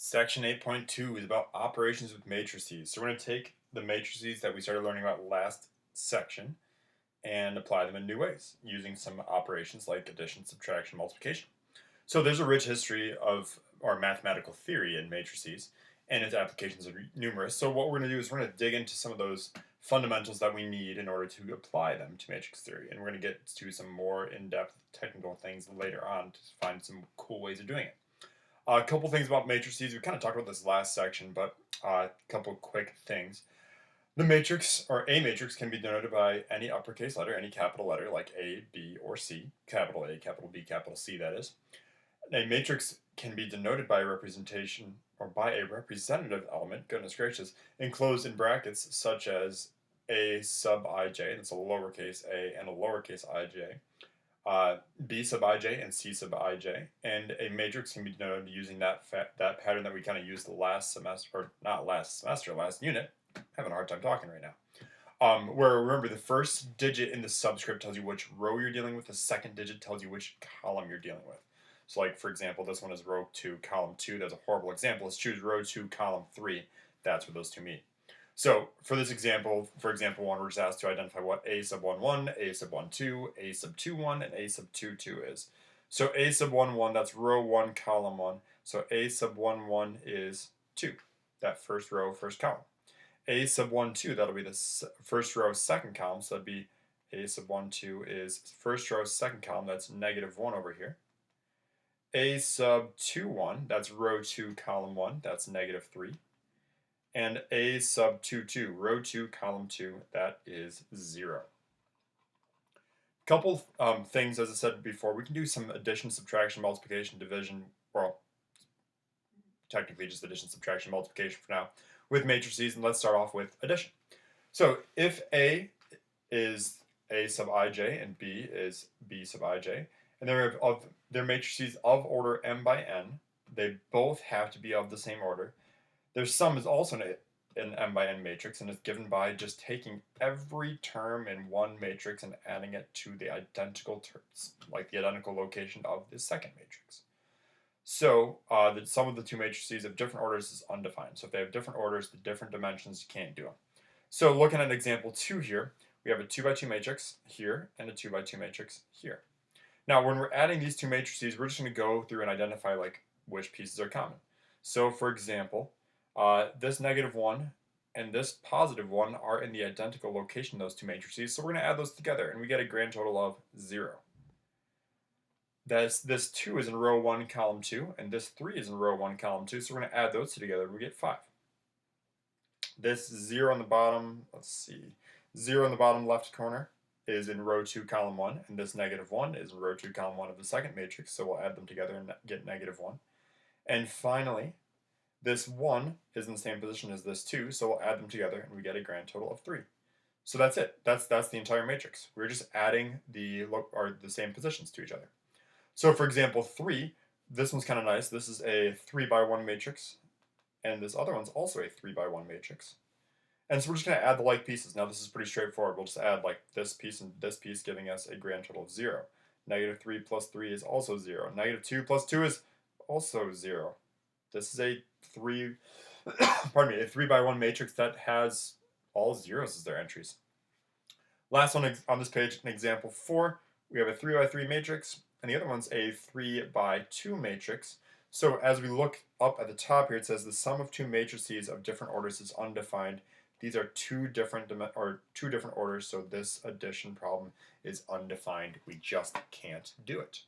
Section 8.2 is about operations with matrices. So we're going to take the matrices that we started learning about last section and apply them in new ways using some operations like addition, subtraction, multiplication. So there's a rich history of our mathematical theory in matrices, and its applications are numerous. So what we're going to do is we're going to dig into some of those fundamentals that we need in order to apply them to matrix theory, and we're going to get to some more in-depth technical things later on to find some cool ways of doing it. A couple things about matrices. We kind of talked about this last section, but a couple quick things. The matrix, or a matrix, can be denoted by any uppercase letter, any capital letter, like A, B, or C. Capital A, capital B, capital C, that is. A matrix can be denoted by a representation, or by a representative element, goodness gracious, enclosed in brackets, such as A sub ij, that's a lowercase a and a lowercase ij, B sub ij and C sub ij, and a matrix can be denoted using that pattern that we kind of used last semester, or not last semester, last unit. I'm having a hard time talking right now. Where remember the first digit in the subscript tells you which row you're dealing with, the second digit tells you which column you're dealing with. So like, for example, this one is row 2, column 2. That's a horrible example. Let's choose row 2, column 3. That's where those two meet. So for this example, for example 1, we're just asked to identify what A sub 1, 1, A sub 1, 2, A sub 2, 1, and A sub 2, 2 is. So A sub 1, 1, that's row 1, column 1. So A sub 1, 1 is 2. That first row, first column. A sub 1, 2, that'll be the first row, second column. So that'd be A sub 1, 2 is first row, second column. That's negative 1 over here. A sub 2, 1, that's row 2, column 1. That's negative 3. And A sub 2, 2, row 2, column 2, that is 0. Couple things, as I said before, we can do some addition, subtraction, multiplication, division, well, technically just addition, subtraction, multiplication for now, with matrices, and let's start off with addition. So if A is A sub ij and B is B sub ij, and they're matrices of order m by n, they both have to be of the same order. Their sum is also an m by n matrix, and it's given by just taking every term in one matrix and adding it to the identical terms, like the identical location of the second matrix. So the sum of the two matrices of different orders is undefined. So if they have different orders, the different dimensions, you can't do them. So looking at example 2 here, we have a 2 by 2 matrix here and a 2 by 2 matrix here. Now when we're adding these two matrices, we're just going to go through and identify like which pieces are common. So for example, this negative 1 and this positive 1 are in the identical location, those two matrices, so we're going to add those together, and we get a grand total of 0. This 2 is in row 1, column 2, and this 3 is in row 1, column 2, so we're going to add those two together, and we get 5. This 0 on the bottom, let's see, 0 in the bottom left corner is in row 2, column 1, and this negative 1 is in row 2, column 1 of the second matrix, so we'll add them together and get negative 1. And finally, this 1 is in the same position as this 2, so we'll add them together and we get a grand total of 3. So that's it. That's the entire matrix. We're just adding the same positions to each other. So for example 3, this one's kind of nice. This is a 3 by 1 matrix, and this other one's also a 3 by 1 matrix. And so we're just going to add the like pieces. Now this is pretty straightforward. We'll just add like this piece and this piece, giving us a grand total of 0. Negative 3 plus 3 is also 0. Negative 2 plus 2 is also 0. This is a 3 by 1 matrix that has all zeros as their entries. Last one on this page, in example 4, we have a 3 by 3 matrix, and the other one's a 3 by 2 matrix. So as we look up at the top here, it says the sum of two matrices of different orders is undefined. These are two different orders, so this addition problem is undefined. We just can't do it.